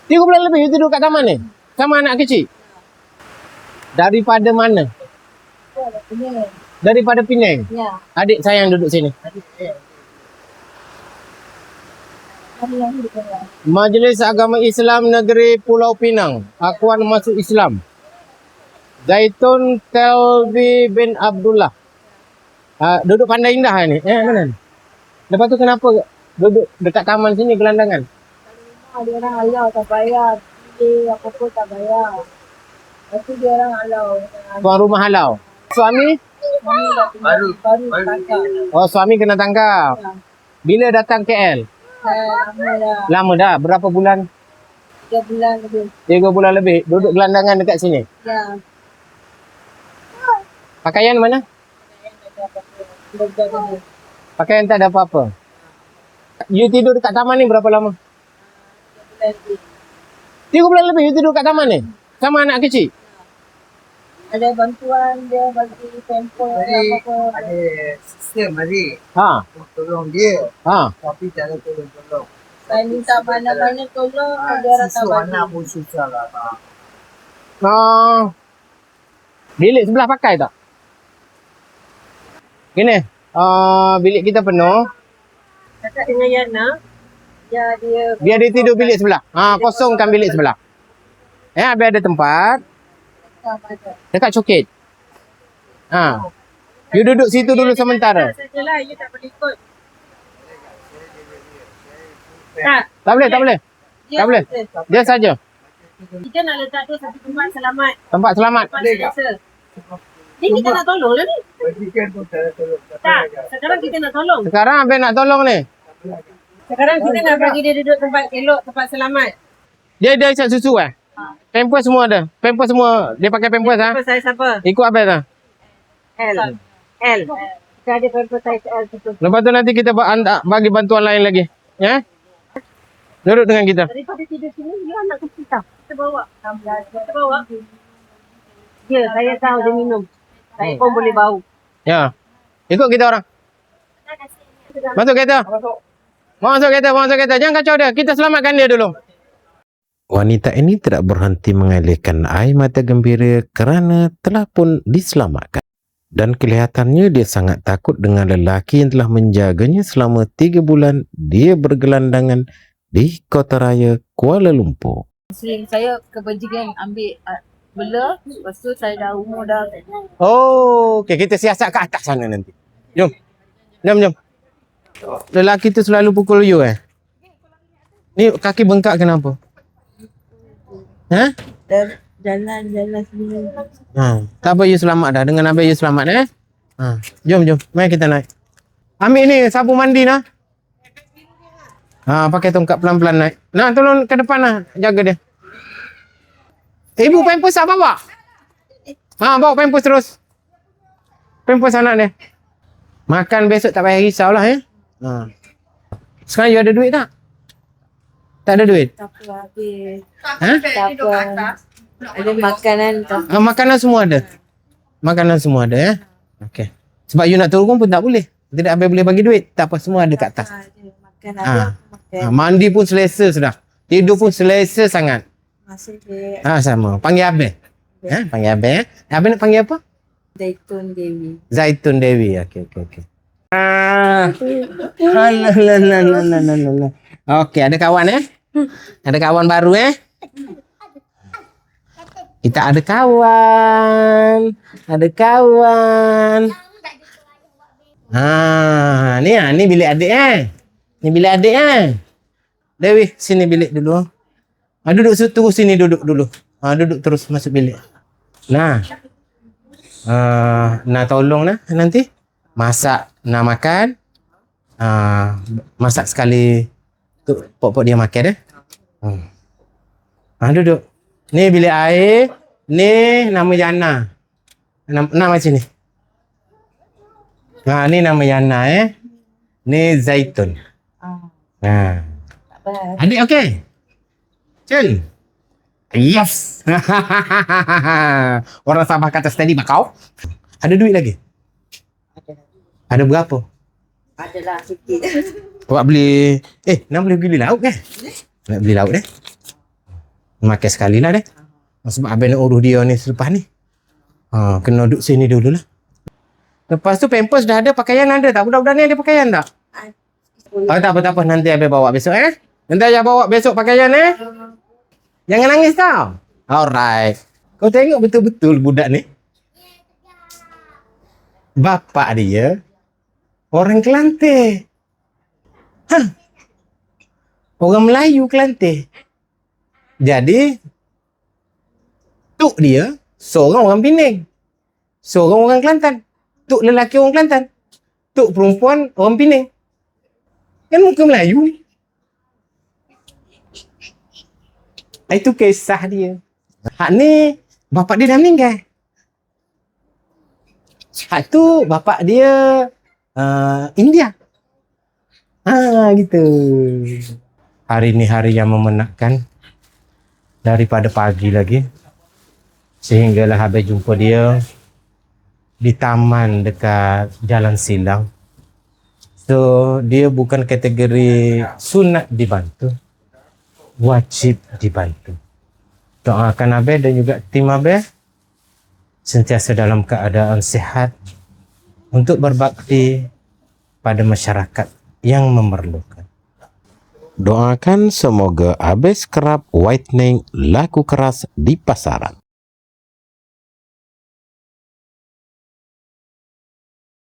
3 bulan lebih you tidur kat taman ni? Sama anak kecil? Daripada mana? Daripada Penang? Ya. Adik saya yang duduk sini. Majlis Agama Islam Negeri Pulau Pinang. Akuan masuk Islam. Zaitun Telvi bin Abdullah. Duduk Pandai Indah ni. Mana? Lepas tu kenapa duduk dekat taman sini gelandangan? Ada orang halau tak bayar. Dia apa-apa tak bayar. Lepas tu dia orang halau. Tuan rumah halau. Suami? Baru tangkap. Oh, suami kena tangkap. Ya. Bila datang KL? Lama dah. Lama dah. Berapa bulan? 3 bulan lebih. 3 bulan lebih. Duduk gelandangan dekat sini. Ya. Pakaian mana? Pakaian tak ada apa-apa. You tidur dekat taman ni berapa lama? 3 bulan lebih you tidur kat taman ni? Sama anak kecil? Ada bantuan dia bagi sampel apa-apa. Ada sistem hari Ha. tolong dia, Ha. tapi tak ada tolong-tolong. Saya minta mana-mana tolong, dia orang tak Susu bagi. anak pun susah lah. Bilik sebelah pakai tak? Gini. Bilik kita penuh. Cakap dengan Yana, dia Biar dia tidur bilik sebelah. Kosongkan bilik sebelah. Biar ada tempat. Dekat cokit. You duduk situ dulu sementara. sajalah, you tak boleh ikut. Tak boleh. Tak boleh. Dia saja. Kita nak letak dia satu tempat selamat. Tempat selamat. Tempat selesa. Ni kita nak tolong lah ni. Bajikan pun tak ada tolong. Tak, sekarang kita nak tolong. Sekarang Abang nak tolong ni. Sekarang kita nak bagi dia duduk tempat elok, tempat selamat. Dia isap susu Pampers semua ada. Pampers semua. Dia pakai pampers Apa saya siapa? Ikut Abang L. Kita ada pamper size L tu. Lepas tu nanti kita bagi bantuan lain lagi. Ya? Duduk dengan kita. Daripada tidur sini, dia nak kecil tau. Kita bawa. Kita bawa. Ya, saya tahu dia minum. Saya pun boleh bau. Ya. Ikut kita orang. Masuk kereta. Masuk kereta. Jangan kacau dia. Kita selamatkan dia dulu. Wanita ini tidak berhenti mengalihkan air mata gembira kerana telah pun diselamatkan. Dan kelihatannya dia sangat takut dengan lelaki yang telah menjaganya selama 3 bulan dia bergelandangan di Kota Raya Kuala Lumpur. Muslim saya kebajikan ambil bela. Lepas tu saya dah umur dah. Oh, okey. Kita siasat ke atas sana nanti. Jom. Lelaki tu selalu pukul you Ni kaki bengkak kenapa? Jalan sini. Tak apa, you selamat dah. Dengan Abang you selamat Jom. Mari kita naik. Ambil ni sabun mandi nah. Pakai tongkat pelan-pelan naik. Nah, tolong ke depan lah. Jaga dia. Ibu pampers tak bawa? Bawa pampers terus. Pampers anak dia. Makan besok tak payah risau lah Sekarang you ada duit tak? Tak ada duit? Tak apa habis. Tak apa. Ada makanan tak? Makanan semua ada Okey. Sebab you nak turun pun tak boleh. Tidak Abang boleh bagi duit. Tak apa, semua ada kat atas. Makan ada. Mandi pun selesa sudah. Tidur pun selesa sangat. Masih dia. Sama. Panggil Abang. Panggil Abang Abang nak panggil apa? Zaitun Dewi. Zaitun Dewi. Okey. Alah. Okey, ada kawan Ada kawan baru Kita ada kawan. Ni bilik adik Ni bilik adik Dewi, sini bilik dulu. Duduk terus sini duduk dulu. Duduk terus masuk bilik. Nah, tolong nanti masak, nak makan. Masak sekali tu pok-pok dia makan duduk. Ni bilik air. Ni nama Yana. Nama sini. Ni nama Yana Ni Zaitun. Adik okey? Cun. Yes. Orang Sabah kata steady bakau. Ada duit lagi? Ada berapa? Adalah sikit. Awak beli nak boleh beli lauk nak beli lauk Makan sekali lah deh. Sebab Abang nak urus dia ni selepas ni. Kena duduk sini dulu lah. Lepas tu pampers dah ada, pakaian ada tak? Budak-budak ni ada pakaian tak? Tak apa. Nanti Abang bawa besok Nanti Abang bawa besok pakaian Jangan nangis tau. Alright. Kau tengok betul-betul budak ni. Bapak dia orang Kelantan. Orang Melayu Kelantan. Jadi tok dia seorang orang Penang. Seorang orang Kelantan. Tok lelaki orang Kelantan. Tok perempuan orang Penang. Kan muka Melayu ni. Itu kisah dia. Hak ni bapak dia dah meninggal. Hak tu bapak dia India. Gitu. Hari ni hari yang memenatkan. Daripada pagi lagi. Sehinggalah habis jumpa dia di taman dekat Jalan Silang. So, dia bukan kategori sunat dibantu. Wajib dibantu. Doakan Abang dan juga tim Abang sentiasa dalam keadaan sihat untuk berbakti pada masyarakat yang memerlukan. Doakan semoga Abang Scrub Whitening laku keras di pasaran.